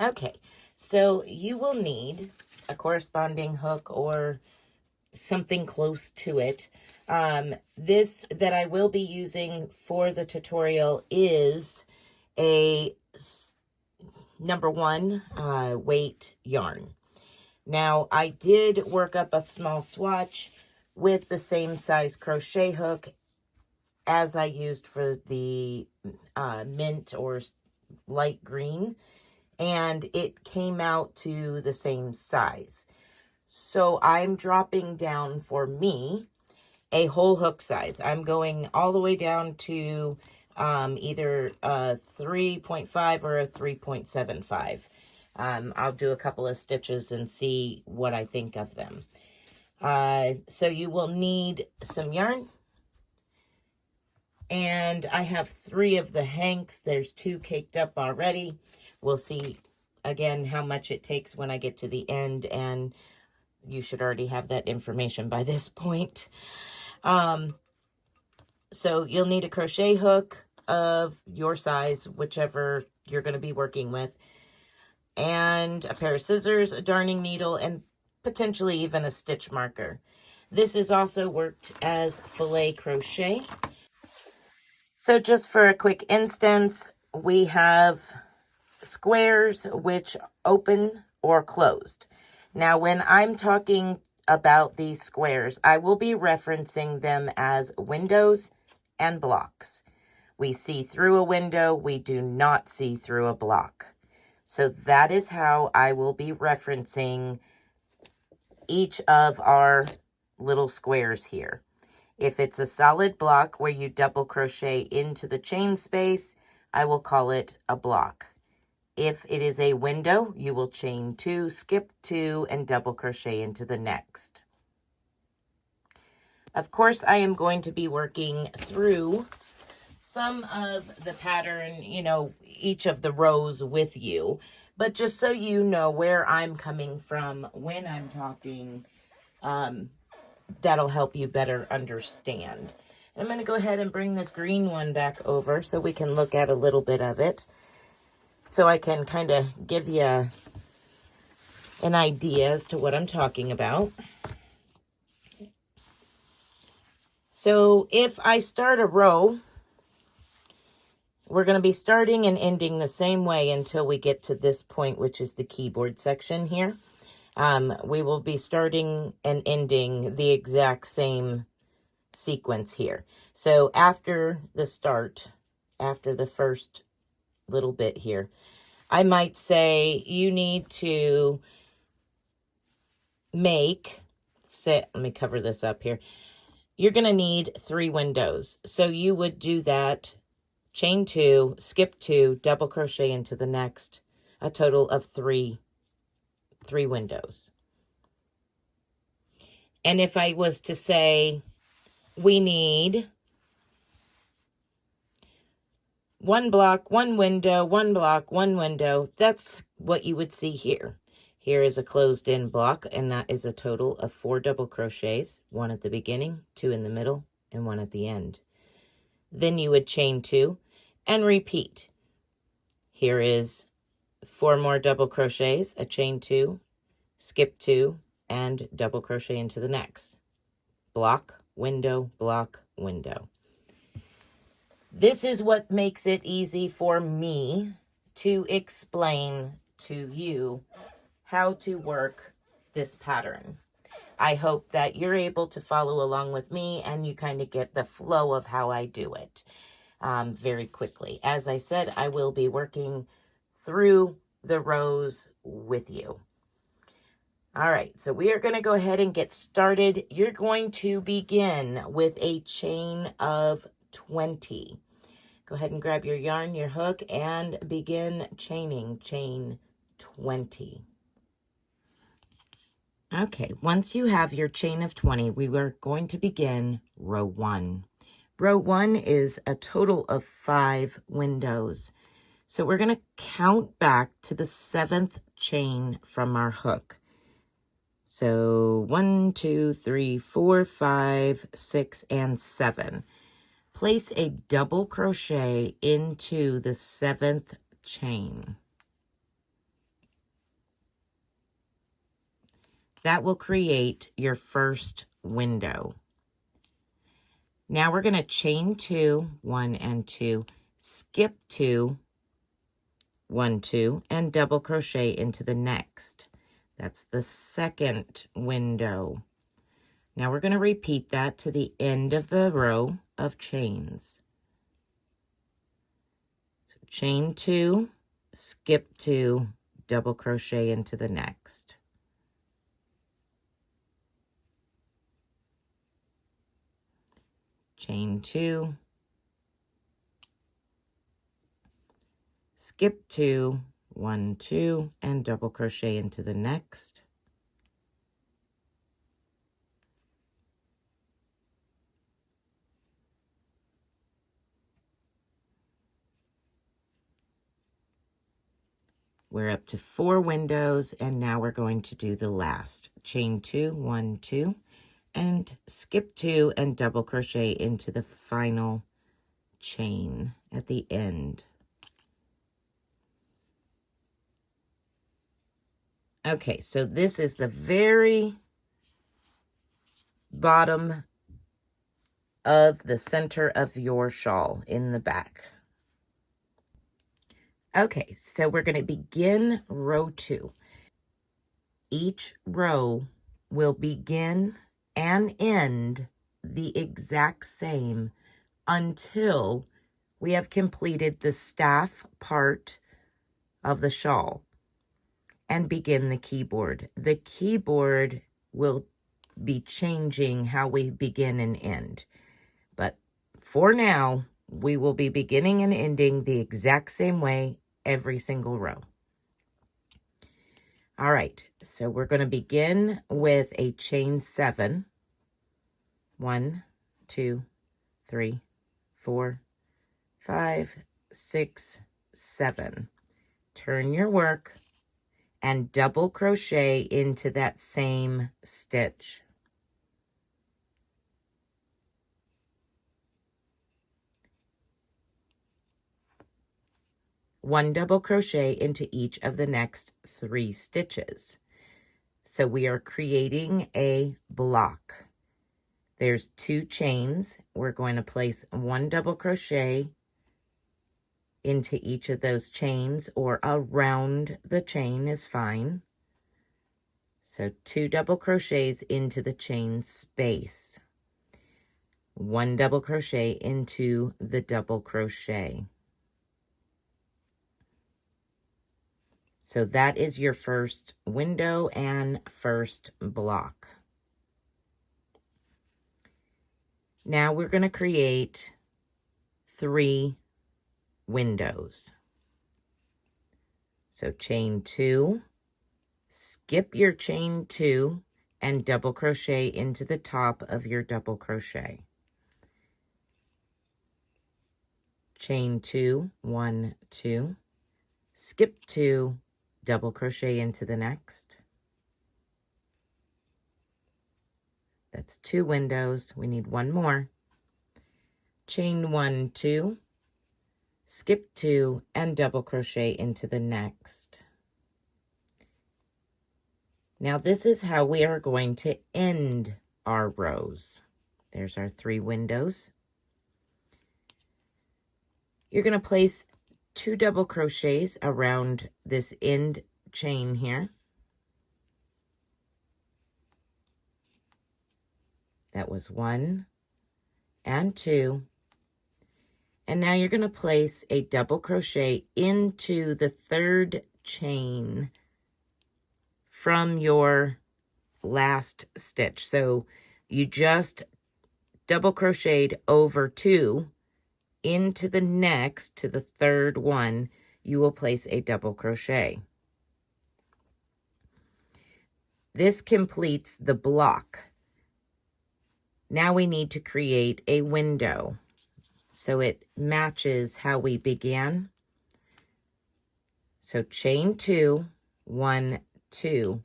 Okay, so you will need a corresponding hook or something close to it. This that I will be using for the tutorial is a number 1 weight yarn. Now, I did work up a small swatch with the same size crochet hook as I used for the mint or light green, and it came out to the same size. So I'm dropping down for me a whole hook size. I'm going all the way down to either a 3.5 or a 3.75. I'll do a couple of stitches and see what I think of them. So you will need some yarn. And I have 3 of the hanks. There's 2 caked up already. We'll see again how much it takes when I get to the end, and you should already have that information by this point. So you'll need a crochet hook of your size, whichever you're going to be working with, and a pair of scissors, a darning needle, and potentially even a stitch marker. This is also worked as filet crochet. So just for a quick instance, we have squares which open or closed. Now, when I'm talking about these squares, I will be referencing them as windows and blocks. We see through a window, we do not see through a block. So that is how I will be referencing each of our little squares here. If it's a solid block where you double crochet into the chain space, I will call it a block. If it is a window, you will chain 2, skip 2, and double crochet into the next. Of course, I am going to be working through some of the pattern, each of the rows with you, but just so you know where I'm coming from when I'm talking, that'll help you better understand. I'm going to go ahead and bring this green one back over so we can look at a little bit of it, so I can kind of give you an idea as to what I'm talking about. So if I start a row, we're going to be starting and ending the same way until we get to this point, which is the keyboard section here. We will be starting and ending the exact same sequence here. So after the start, after the first little bit here, I might say you need to let me cover this up here. You're going to need 3 windows. So you would do that, chain 2, skip 2, double crochet into the next, a total of 3 windows. And if I was to say we need 1 block, 1 window, 1 block, 1 window, that's what you would see here. Here is a closed in block, and that is a total of 4 double crochets, 1 at the beginning, 2 in the middle, and 1 at the end. Then you would chain 2 and repeat. Here is 4 more double crochets, a chain 2, skip 2, and double crochet into the next. Block, window, block, window. This is what makes it easy for me to explain to you how to work this pattern. I hope that you're able to follow along with me and you kind of get the flow of how I do it very quickly. As I said, I will be working through the rows with you. All right, so we are going to go ahead and get started. You're going to begin with a chain of 20. Go ahead and grab your yarn, your hook, and begin chaining, chain 20. Okay, once you have your chain of 20, we are going to begin row 1. Row 1 is a total of 5 windows. So we're going to count back to the 7th chain from our hook. So 1, 2, 3, 4, 5, 6, and 7. Place a double crochet into the 7th chain. That will create your first window. Now we're going to chain 2, 1 and 2, skip 2, 1, 2, and double crochet into the next. That's the second window. Now we're going to repeat that to the end of the row of chains. So chain 2, skip 2, double crochet into the next. Chain 2, skip 2, 1, 2, and double crochet into the next. We're up to 4 windows, and now we're going to do the last. Chain 2, 1, 2, and skip 2 and double crochet into the final chain at the end. Okay, so this is the very bottom of the center of your shawl in the back. Okay, so we're going to begin row 2. Each row will begin and end the exact same until we have completed the staff part of the shawl and begin the keyboard. The keyboard will be changing how we begin and end. But for now, we will be beginning and ending the exact same way every single row. All right, so we're going to begin with a chain 7. 1, 2, 3, 4, 5, 6, 7. Turn your work and double crochet into that same stitch. One double crochet into each of the next 3 stitches. So we are creating a block. There's 2 chains. We're going to place 1 double crochet into each of those chains, or around the chain is fine. So 2 double crochets into the chain space. 1 double crochet into the double crochet. So that is your first window and first block. Now we're going to create 3 windows. So chain 2, skip your chain 2 and double crochet into the top of your double crochet. Chain 2, 1, 2, skip 2, double crochet into the next. That's 2 windows. We need 1 more. Chain 1, 2, skip 2, and double crochet into the next. Now this is how we are going to end our rows. There's our 3 windows. You're going to place 2 double crochets around this end chain here. That was 1 and 2. And now you're going to place a double crochet into the 3rd chain from your last stitch. So you just double crocheted over 2 into the next, to the 3rd one, you will place a double crochet. This completes the block. Now we need to create a window so it matches how we began. So chain 2, 1, 2,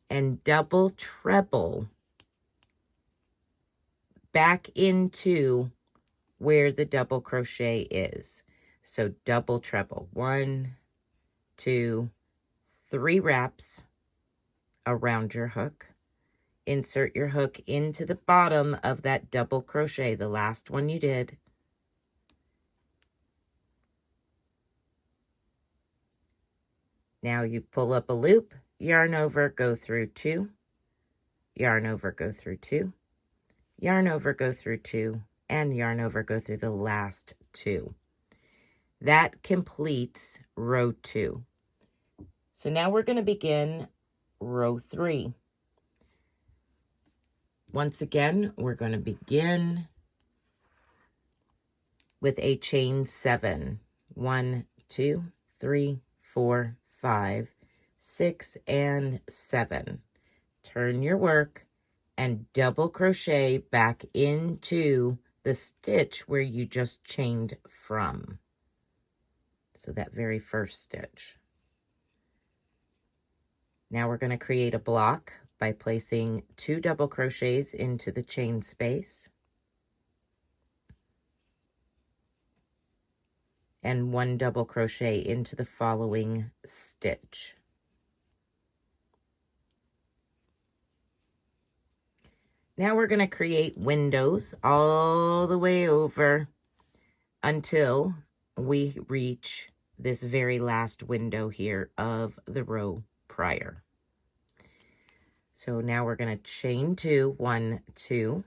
and double treble back into where the double crochet is. So double treble, 1, 2, 3 wraps around your hook. Insert your hook into the bottom of that double crochet, the last one you did. Now you pull up a loop, yarn over, go through 2, yarn over, go through 2, yarn over, go through 2, and yarn over, go through the last 2. That completes row 2. So now we're going to begin row 3. Once again, we're going to begin with a chain 7. 1, 2, 3, 4, 5, 6, and 7. Turn your work and double crochet back into the stitch where you just chained from. So that very first stitch. Now we're going to create a block by placing 2 double crochets into the chain space and 1 double crochet into the following stitch. Now we're going to create windows all the way over until we reach this very last window here of the row prior. So now we're going to chain 2, 1, 2,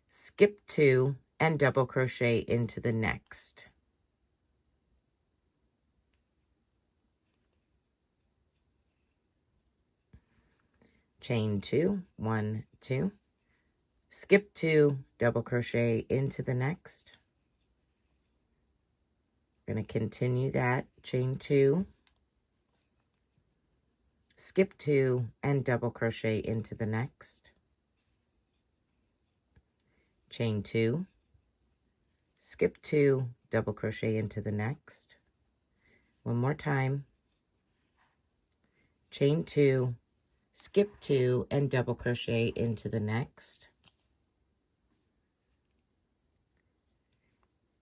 skip 2, and double crochet into the next. Chain 2, 1, 2, skip 2, double crochet into the next. Going to continue that, chain 2, skip 2, and double crochet into the next. Chain 2, skip 2, double crochet into the next. One more time. Chain 2, skip 2, and double crochet into the next.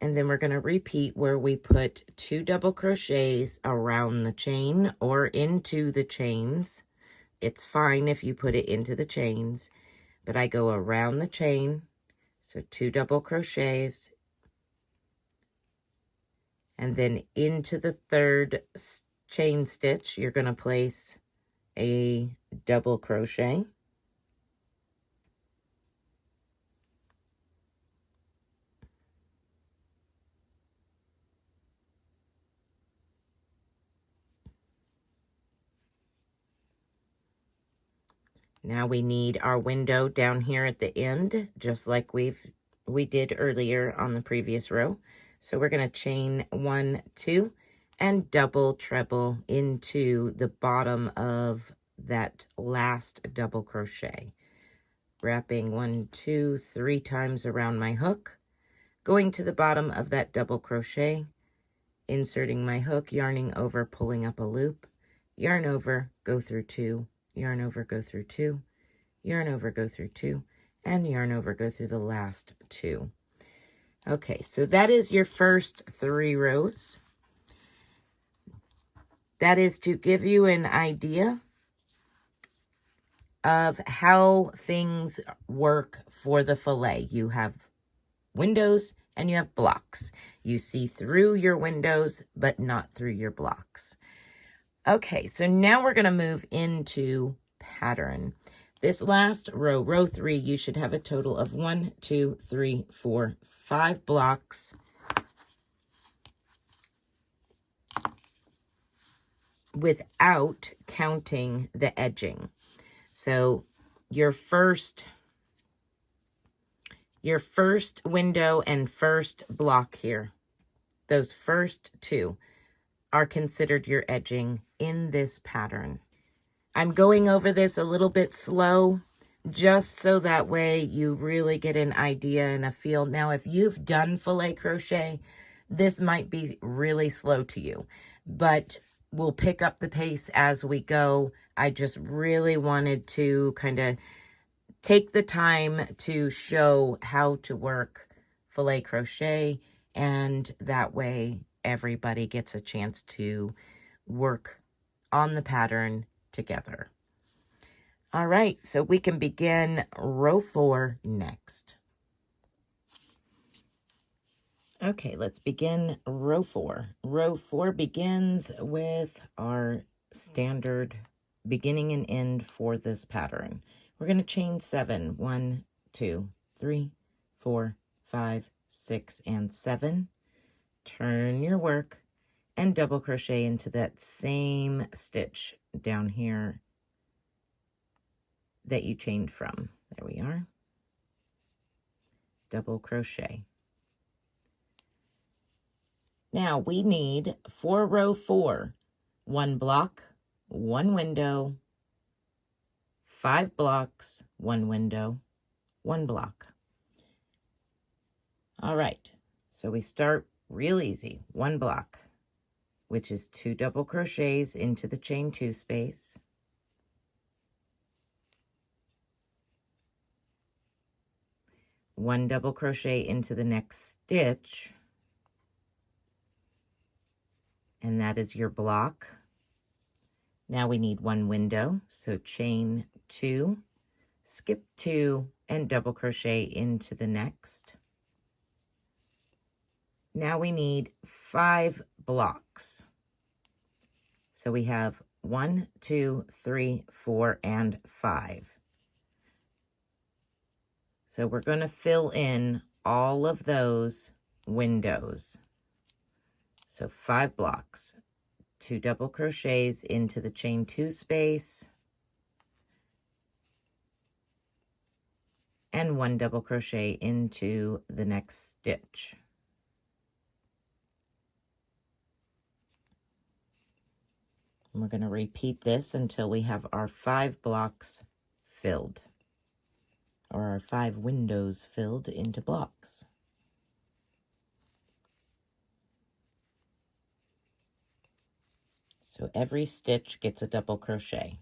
And then we're going to repeat where we put 2 double crochets around the chain or into the chains. It's fine if you put it into the chains, but I go around the chain. So 2 double crochets, and then into the third chain stitch, you're going to place a double crochet. Now we need our window down here at the end, just like we did earlier on the previous row. So we're going to chain 1, 2, and double treble into the bottom of that last double crochet. Wrapping 1, 2, 3 times around my hook, going to the bottom of that double crochet, inserting my hook, yarning over, pulling up a loop, yarn over, go through 2, yarn over, go through 2, yarn over, go through 2, and yarn over, go through the last 2. Okay, so that is your first 3 rows. That is to give you an idea of how things work for the fillet. You have windows and you have blocks. You see through your windows, but not through your blocks. Okay, so now we're going to move into pattern. This last row, row 3, you should have a total of 1, 2, 3, 4, 5 blocks. Without counting the edging. So your first window and first block here, those first 2 are considered your edging in this pattern. I'm going over this a little bit slow, just so that way you really get an idea and a feel. Now, if you've done filet crochet, this might be really slow to you, but we'll pick up the pace as we go. I just really wanted to kind of take the time to show how to work filet crochet, and that way everybody gets a chance to work on the pattern together. All right, so we can begin row 4 next. Okay, let's begin row 4. Row 4 begins with our standard beginning and end for this pattern. We're going to chain 7. 1, 2, 3, 4, 5, 6, and 7. Turn your work and double crochet into that same stitch down here that you chained from. There we are. Double crochet. Now we need for row 4, 1 block, 1 window, 5 blocks, 1 window, 1 block. All right, so we start real easy. 1 block, which is 2 double crochets into the chain 2 space. One double crochet into the next stitch, and that is your block. Now we need 1 window, so chain 2, skip 2, and double crochet into the next. Now we need 5 blocks. So we have 1, 2, 3, 4, and 5. So we're going to fill in all of those windows. So 5 blocks, 2 double crochets into the chain 2 space, and 1 double crochet into the next stitch. And we're going to repeat this until we have our 5 blocks filled, or our 5 windows filled into blocks. So every stitch gets a double crochet.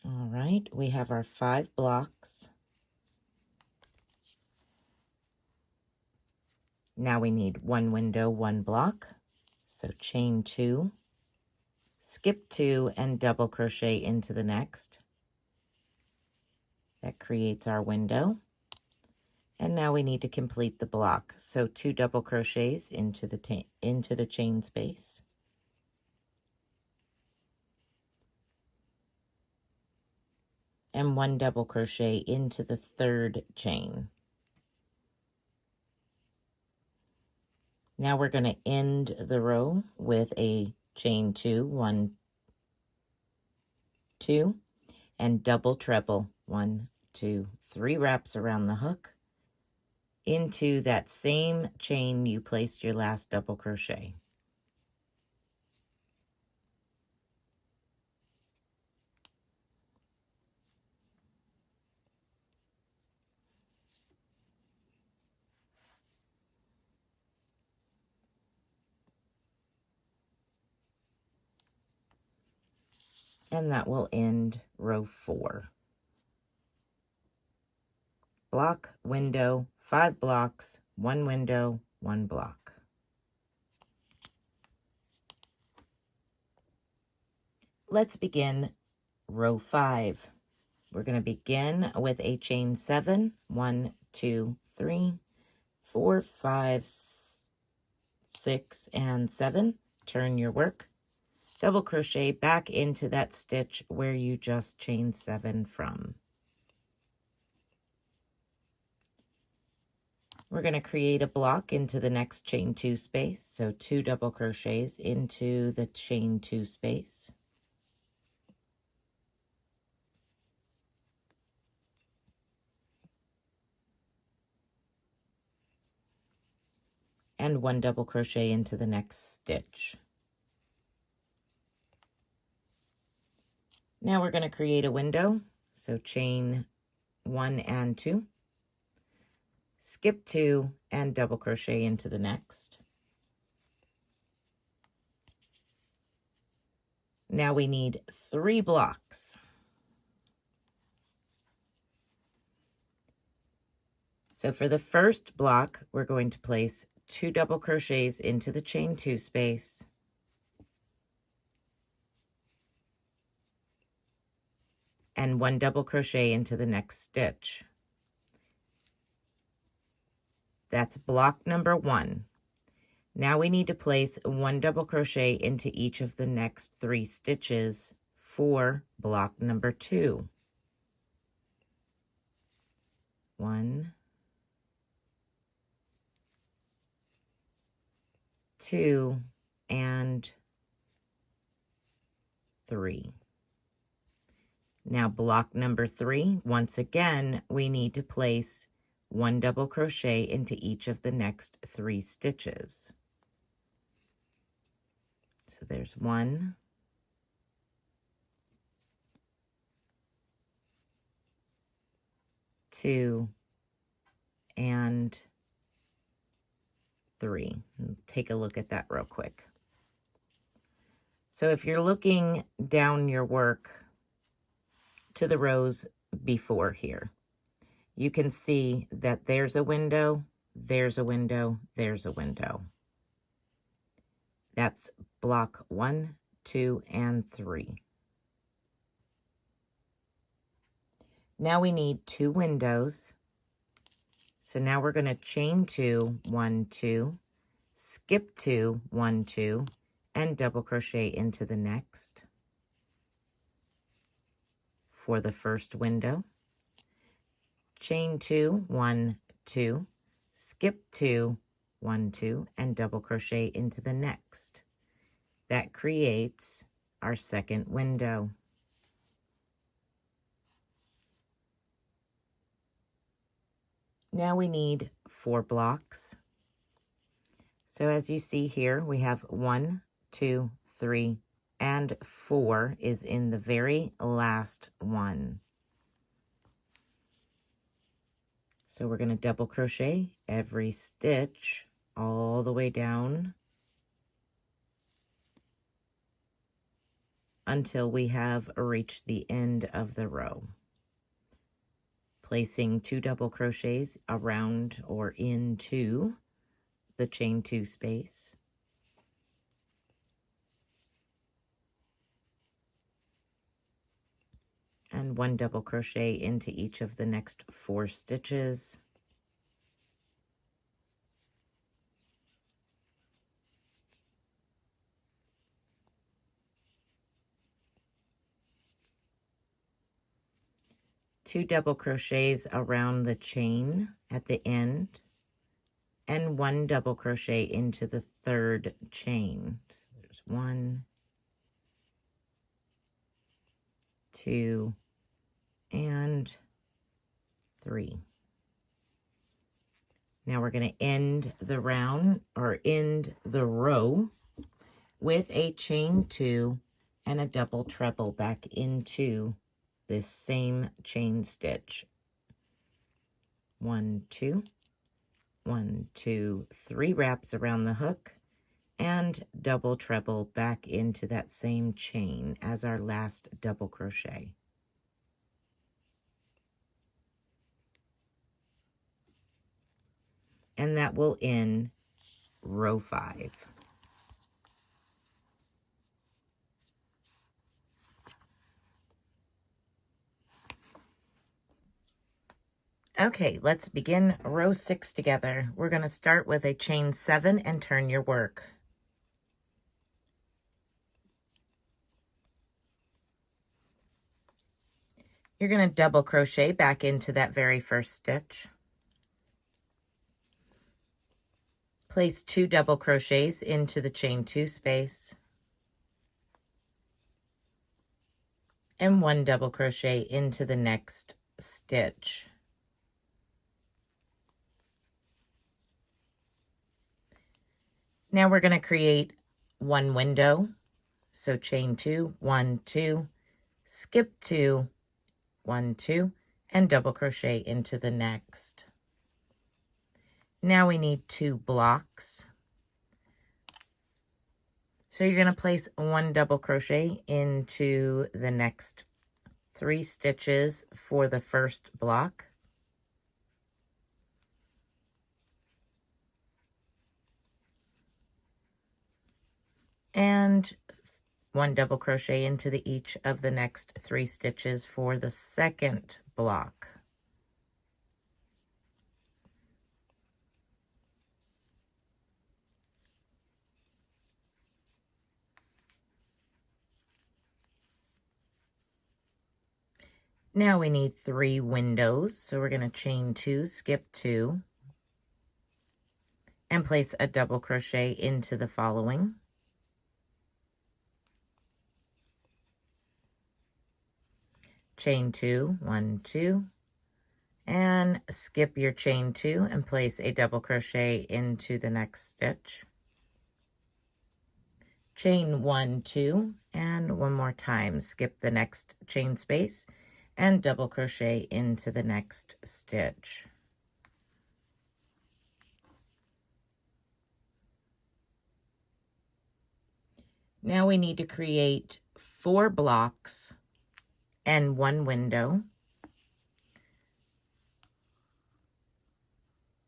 All right, we have our 5 blocks. Now we need 1 window, 1 block. So chain 2, skip 2, and double crochet into the next. That creates our window. And now we need to complete the block. So 2 double crochets into the chain space. And 1 double crochet into the 3rd chain. Now we're going to end the row with a chain 2, 1, 2, and double treble, 1, 2, 3 wraps around the hook into that same chain you placed your last double crochet. And that will end row 4. Block, window, 5 blocks, 1 window, 1 block. Let's begin row 5. We're going to begin with a chain 7, 1, 2, 3, 4, 5, 6, and 7. Turn your work. Double crochet back into that stitch where you just chained 7 from. We're going to create a block into the next chain 2 space, so 2 double crochets into the chain 2 space. And 1 double crochet into the next stitch. Now we're going to create a window. So chain 1 and 2, skip 2, and double crochet into the next. Now we need 3 blocks. So for the first block, we're going to place 2 double crochets into the chain 2 space, and 1 double crochet into the next stitch. That's block number 1. Now we need to place 1 double crochet into each of the next 3 stitches for block number 2. 1, 2, and 3. Now block number 3, once again, we need to place 1 double crochet into each of the next 3 stitches. So there's 1, 2, and 3. Take a look at that real quick. So if you're looking down your work to the rows before here, you can see that there's a window, there's a window, there's a window. That's block 1, 2, and 3. Now we need 2 windows. So now we're going to chain 2, 1, 2, skip 2, 1, 2, and double crochet into the next for the first window. Chain 2, 1, 2, skip 2, 1, 2, and double crochet into the next. That creates our second window. Now we need 4 blocks. So as you see here, we have 1, 2, 3, and 4 is in the very last one. So we're going to double crochet every stitch all the way down until we have reached the end of the row. Placing 2 double crochets around or into the chain 2 space. And 1 double crochet into each of the next 4 stitches. Two double crochets around the chain at the end, and 1 double crochet into the third chain. So there's 1, 2, and 3. Now we're going to end the round or end the row with a chain 2 and a double treble back into this same chain stitch. 1, 2, 1, 2, 3 wraps around the hook and double treble back into that same chain as our last double crochet. And that will end row 5. Okay, let's begin row 6 together. We're going to start with a chain 7 and turn your work. You're going to double crochet back into that very first stitch. Place 2 double crochets into the chain 2 space. And 1 double crochet into the next stitch. Now we're going to create 1 window. So chain 2, 1, 2, skip 2, 1, 2, and double crochet into the next. Now we need 2 blocks. So you're going to place 1 double crochet into the next 3 stitches for the first block. And 1 double crochet into each of the next 3 stitches for the second block. Now we need 3 windows, so we're going to chain 2, skip 2, and place a double crochet into the following. Chain 2, 1, 2, and skip your chain 2 and place a double crochet into the next stitch. Chain 1, 2, and one more time, skip the next chain space and double crochet into the next stitch. Now we need to create 4 blocks and 1 window.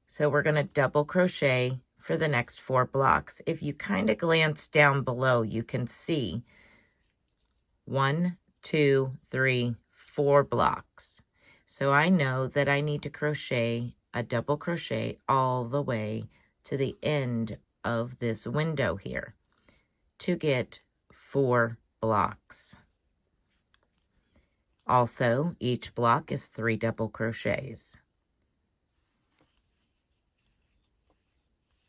So we're going to double crochet for the next 4 blocks. If you kind of glance down below, you can see 1, 2, 3, 4 blocks. So I know that I need to crochet a double crochet all the way to the end of this window here to get 4 blocks. Also, each block is 3 double crochets.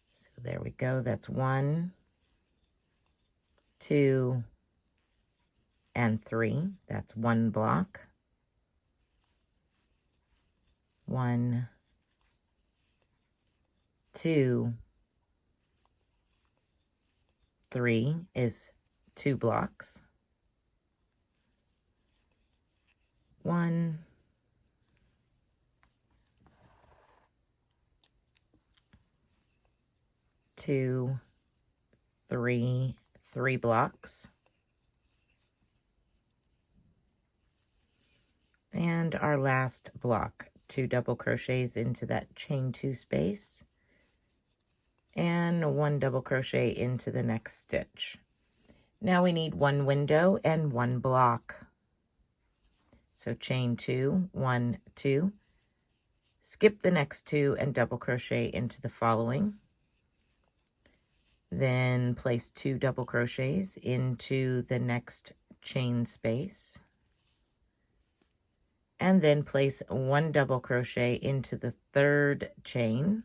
So there we go. That's 1, 2, and 3. That's 1 block. 1, 2, 3 is 2 blocks. 1, 2, 3, 3 blocks. And our last block, 2 double crochets into that chain 2 space and 1 double crochet into the next stitch. Now we need 1 window and 1 block. So chain 2, 1, 2, skip the next 2 and double crochet into the following. Then place 2 double crochets into the next chain space. And then place 1 double crochet into the third chain.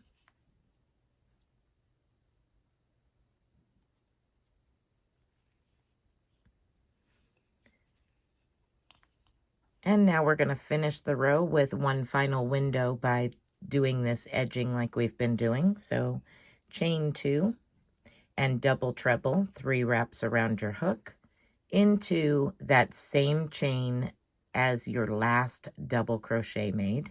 And now we're going to finish the row with 1 final window by doing this edging like we've been doing. So chain 2 and double treble 3 wraps around your hook into that same chain as your last double crochet made.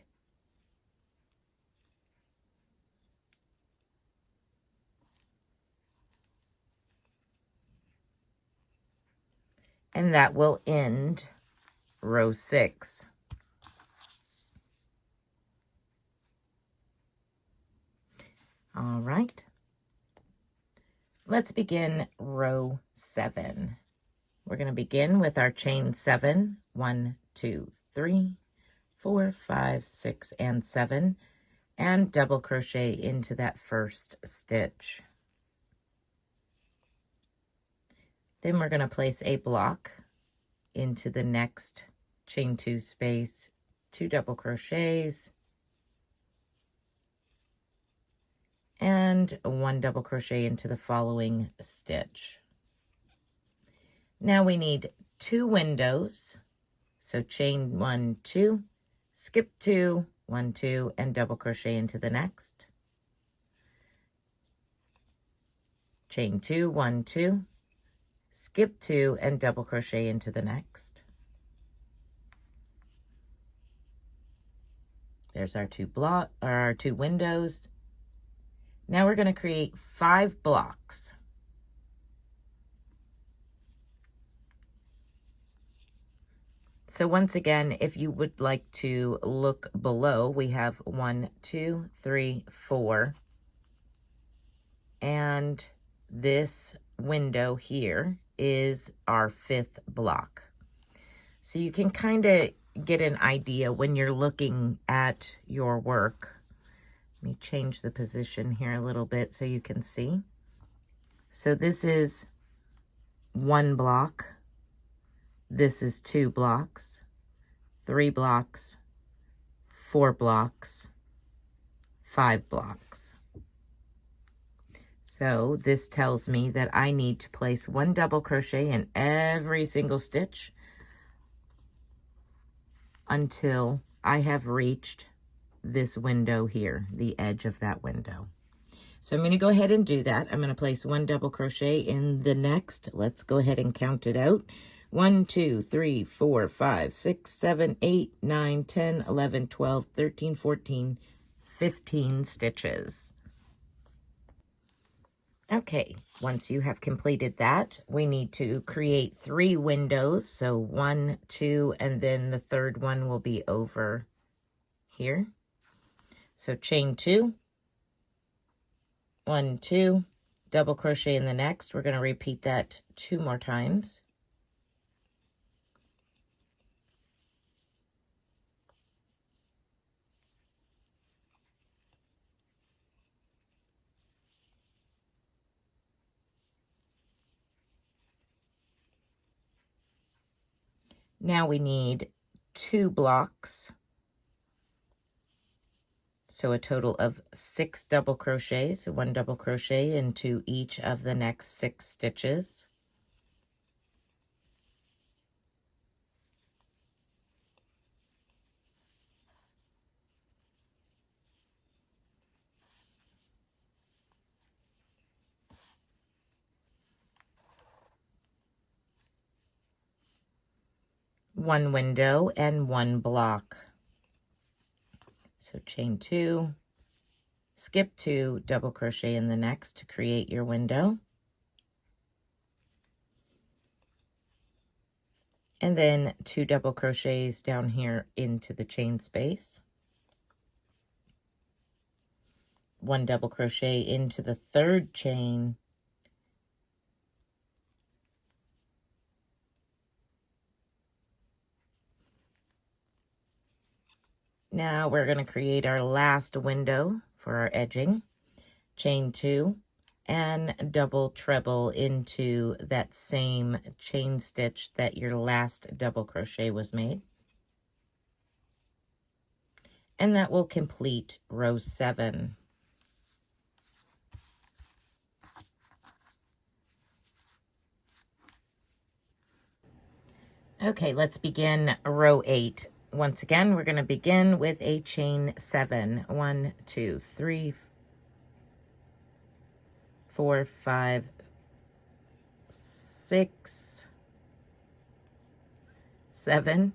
And that will end row 6. All right. Let's begin row 7. We're going to begin with our chain 7, 1, 2, 3, 4, 5, 6, and 7, and double crochet into that first stitch. Then we're going to place a block into the next chain 2 space, 2 double crochets, and 1 double crochet into the following stitch. Now we need 2 windows. So chain 1, 2, skip 2, 1, 2, and double crochet into the next. Chain 2, 1, 2, skip 2, and double crochet into the next. There's our our two windows. Now we're going to create 5 blocks. So once again, if you would like to look below, we have 1, 2, 3, 4. And this window here is our 5th block. So you can kind of get an idea when you're looking at your work. Let me change the position here a little bit so you can see. So this is 1 block. This is 2 blocks, 3 blocks, 4 blocks, 5 blocks. So this tells me that I need to place 1 double crochet in every single stitch until I have reached this window here, the edge of that window. So I'm going to go ahead and do that. I'm going to place 1 double crochet in the next. Let's go ahead and count it out. 1, 2, 3, 4, 5, 6, 7, 8, 9, 10, 11, 12, 13, 14, 15 stitches. Okay, once you have completed that, we need to create 3 windows. So 1, 2, and then the third one will be over here. So chain 2, 1, 2, double crochet in the next. We're going to repeat that 2 more times. Now we need 2 blocks. So a total of 6 double crochets, 1 double crochet into each of the next 6 stitches. One window and 1 block. So chain 2, skip 2, double crochet in the next to create your window. And then 2 double crochets down here into the chain space. 1 double crochet into the 3rd chain. Now we're going to create our last window for our edging. Chain 2 and double treble into that same chain stitch that your last double crochet was made. And that will complete row 7. Okay, let's begin row 8. Once again, we're going to begin with a chain 7. 1, 2, 3, 4, 5, 6, 7.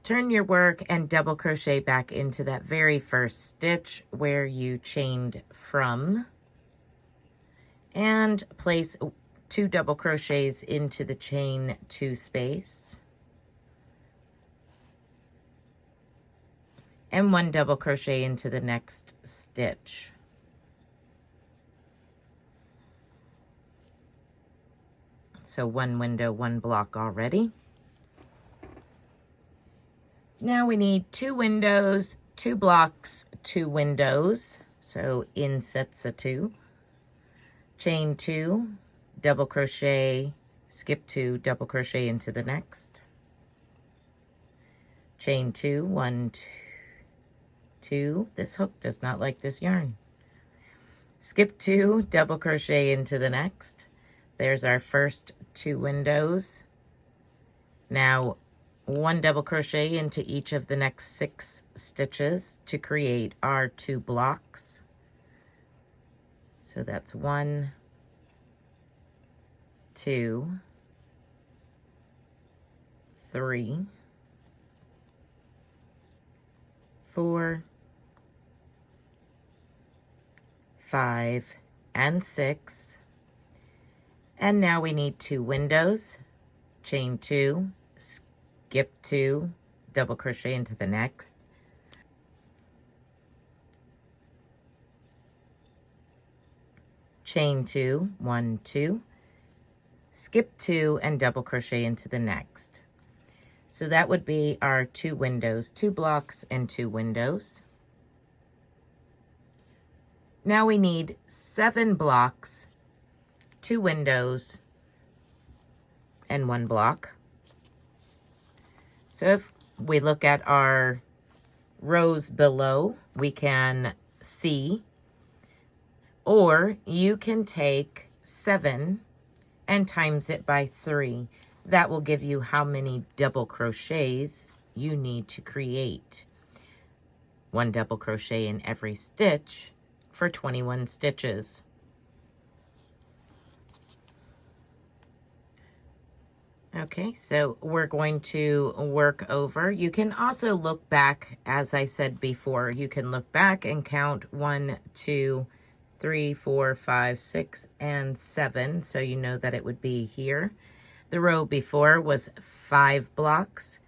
Turn your work and double crochet back into that very first stitch where you chained from, and place 2 double crochets into the chain 2 space. And 1 double crochet into the next stitch. So 1 window, 1 block already. Now we need 2 windows, 2 blocks, 2 windows. So in sets of 2. Chain 2, double crochet, skip 2, double crochet into the next. Chain 2, 1, 2. This hook does not like this yarn. Skip 2, double crochet into the next. There's our first 2 windows. Now 1 double crochet into each of the next 6 stitches to create our 2 blocks. So that's 1, 2, 3, 4, 5, and 6. And now we need 2 windows, chain 2, skip 2, double crochet into the next, chain 2, 1, 2, skip 2, and double crochet into the next. So that would be our 2 windows, 2 blocks and 2 windows. Now we need 7 blocks, 2 windows, and 1 block. So if we look at our rows below, we can see, or you can take 7 and times it by 3. That will give you how many double crochets you need to create. 1 double crochet in every stitch for 21 stitches. Okay, so we're going to work over. You can also look back, as I said before, you can look back and count 1, 2, 3, 4, 5, 6, and 7. So you know that it would be here. The row before was 5 blocks.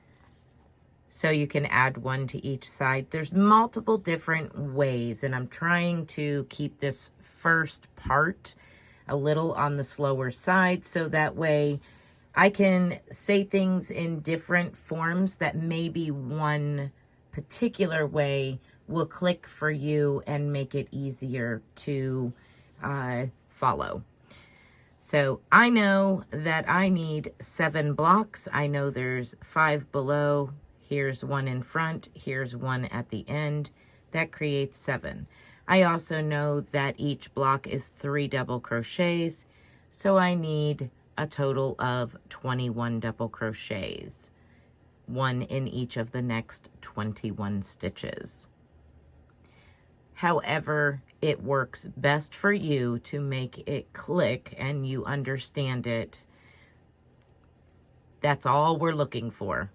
So you can add 1 to each side. There's multiple different ways, and I'm trying to keep this first part a little on the slower side, so that way I can say things in different forms that maybe one particular way will click for you and make it easier to follow. So I know that I need 7 blocks. I know there's 5 below. Here's 1 in front. Here's 1 at the end. That creates 7. I also know that each block is 3 double crochets. So I need a total of 21 double crochets, 1 in each of the next 21 stitches. However, it works best for you to make it click and you understand it. That's all we're looking for.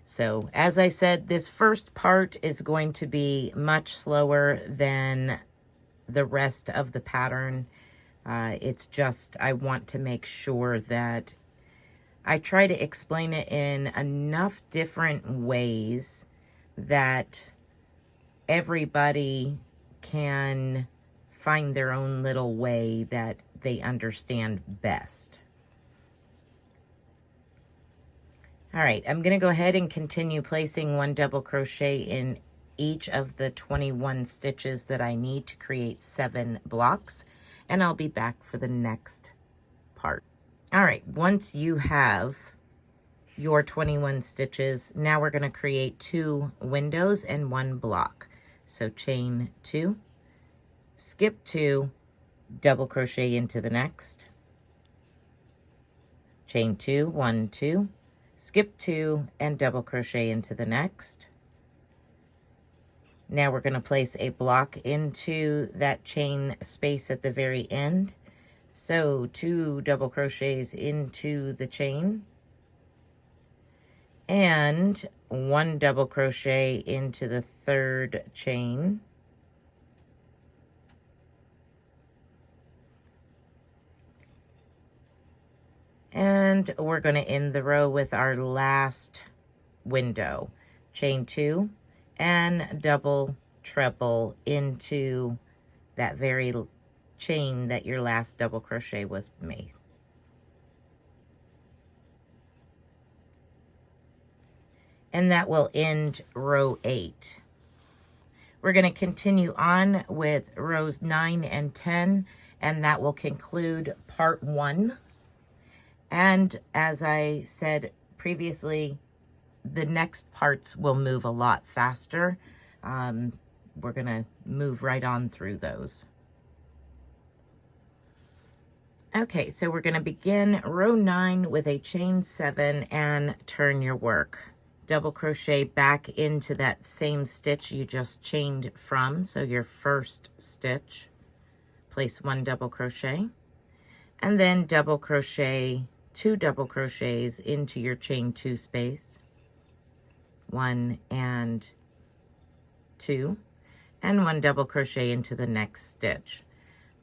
So as I said, this first part is going to be much slower than the rest of the pattern. It's just, I want to make sure that I try to explain it in enough different ways that everybody can find their own little way that they understand best. All right, I'm going to go ahead and continue placing 1 double crochet in each of the 21 stitches that I need to create 7 blocks, and I'll be back for the next part. All right, once you have your 21 stitches, now we're going to create 2 windows and 1 block. So chain 2, skip 2, double crochet into the next, chain 2, 1, 2, skip 2, and double crochet into the next. Now we're going to place a block into that chain space at the very end. So 2 double crochets into the chain and 1 double crochet into the 3rd chain. And we're going to end the row with our last window. Chain 2 and double treble into that very chain that your last double crochet was made. And that will end row 8. We're going to continue on with rows 9 and 10, and that will conclude part 1. And as I said previously, the next parts will move a lot faster. We're going to move right on through those. Okay, so we're going to begin row 9 with a chain 7 and turn your work. Double crochet back into that same stitch you just chained from, so your first stitch. Place 1 double crochet, and then double crochet 2 double crochets into your chain 2 space. 1 and 2, and 1 double crochet into the next stitch.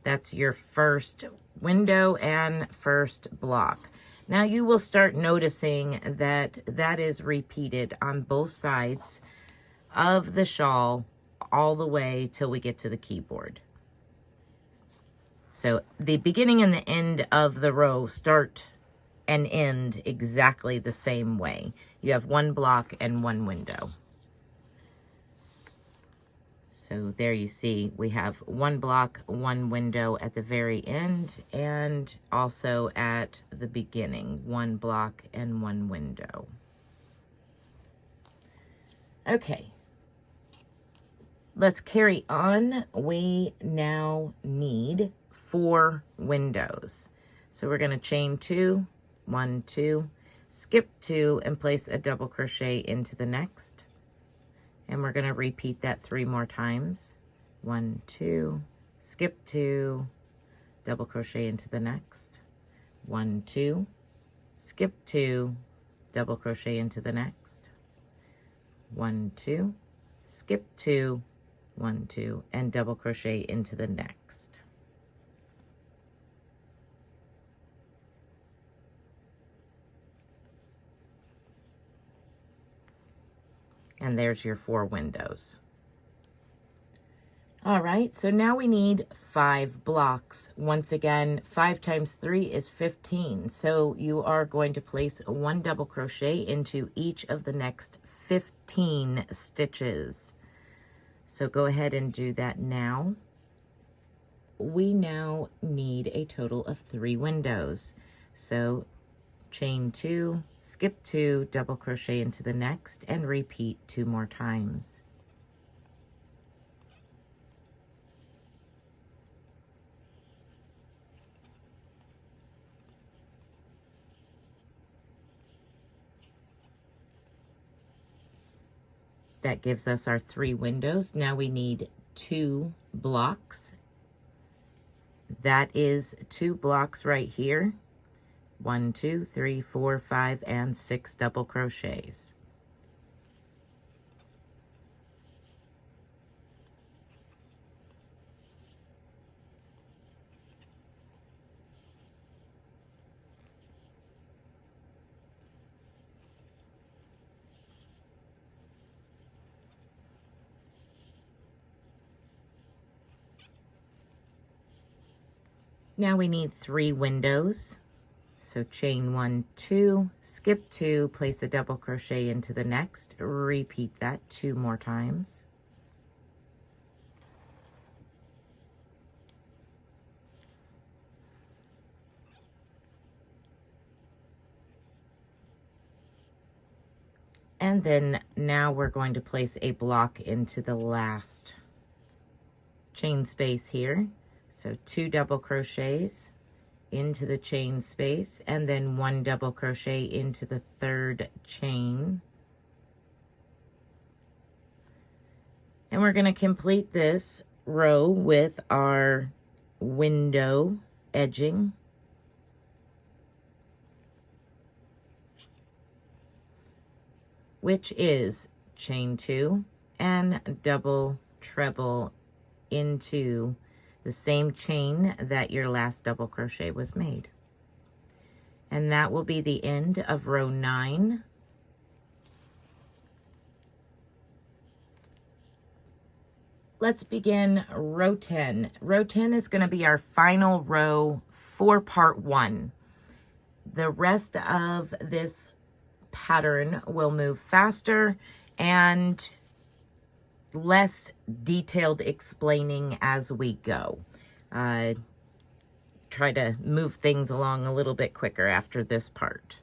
That's your first window and first block. Now you will start noticing that that is repeated on both sides of the shawl all the way till we get to the keyboard. So the beginning and the end of the row start and end exactly the same way. You have 1 block and 1 window. So there you see we have 1 block, 1 window at the very end, and also at the beginning, 1 block and 1 window. Okay, let's carry on. We now need 4 windows. So we're going to chain 2, 1, 2, skip 2, and place a double crochet into the next. And we're going to repeat that 3 more times. 1, 2, skip 2, double crochet into the next. 1, 2, skip 2, double crochet into the next. 1, 2, skip 2, 1, 2, and double crochet into the next. And there's your 4 windows. All right, so now we need 5 blocks. Once again, 5 times 3 is 15. So you are going to place 1 double crochet into each of the next 15 stitches. So go ahead and do that now. We now need a total of 3 windows. So chain 2, skip 2, double crochet into the next, and repeat 2 more times. That gives us our 3 windows. Now we need 2 blocks. That is 2 blocks right here. 1, 2, 3, 4, 5, and 6 double crochets. Now we need 3 windows. So chain 1, 2, skip 2, place a double crochet into the next, repeat that 2 more times. And then now we're going to place a block into the last chain space here. So 2 double crochets into the chain space, and then 1 double crochet into the 3rd chain. And we're going to complete this row with our window edging. Which is chain 2 and double treble into the same chain that your last double crochet was made. And that will be the end of row 9. Let's begin row 10. Row 10 is going to be our final row for part 1. The rest of this pattern will move faster and less detailed explaining as we go. Try to move things along a little bit quicker after this part.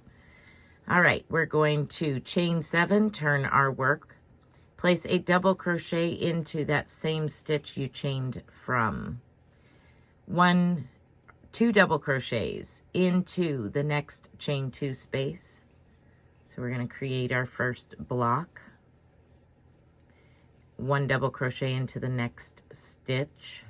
All right, we're going to chain 7, turn our work, place a double crochet into that same stitch you chained from. 2 double crochets into the next chain 2 space. So we're going to create our first block. 1 double crochet into the next stitch.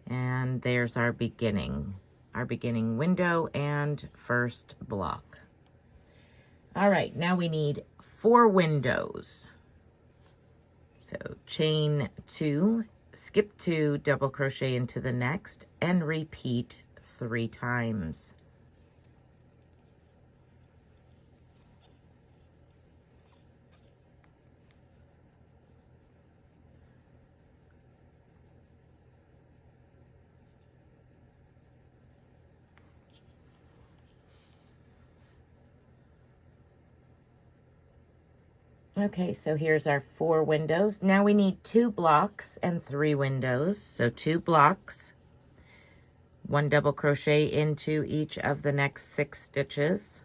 And there's our beginning window and first block. All right, now we need 4 windows. So chain 2, skip 2, double crochet into the next, and repeat 3 times. Okay, so here's our 4 windows. Now we need 2 blocks and 3 windows. So 2 blocks, 1 double crochet into each of the next 6 stitches.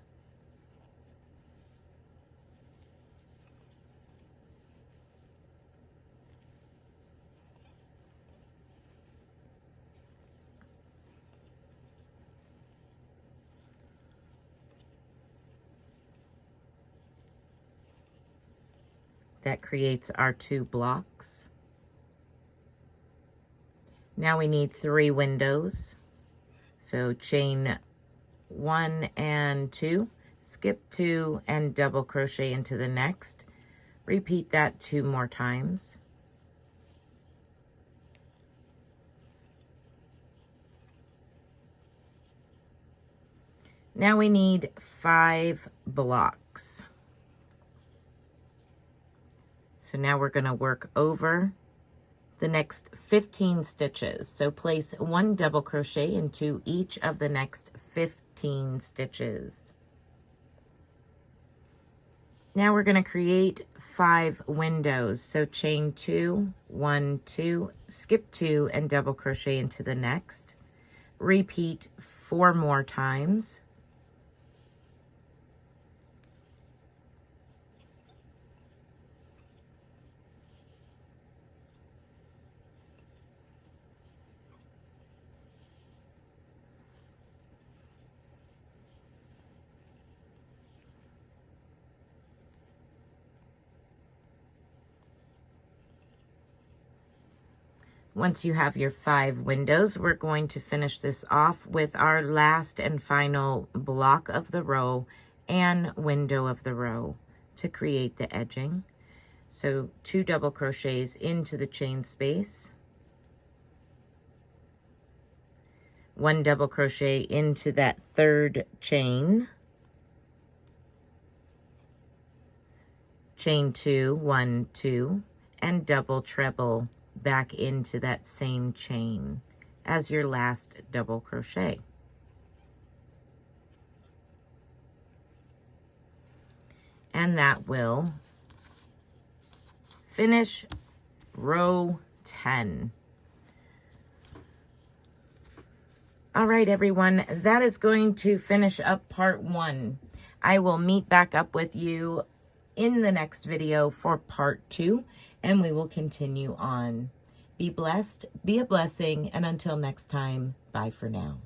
That creates our 2 blocks. Now we need 3 windows. So chain 1 and 2, skip 2, and double crochet into the next. Repeat that 2 more times. Now we need 5 blocks. So now we're going to work over the next 15 stitches. So place 1 double crochet into each of the next 15 stitches. Now we're going to create 5 windows. So chain 2, 1, 2, skip 2, and double crochet into the next. Repeat 4 more times. Once you have your 5 windows, we're going to finish this off with our last and final block of the row and window of the row to create the edging. So 2 double crochets into the chain space, 1 double crochet into that 3rd chain, chain 2, 1, 2, and double treble back into that same chain as your last double crochet. And that will finish row 10. All right, everyone, that is going to finish up part 1. I will meet back up with you in the next video for part 2, and we will continue on. Be blessed, be a blessing, and until next time, bye for now.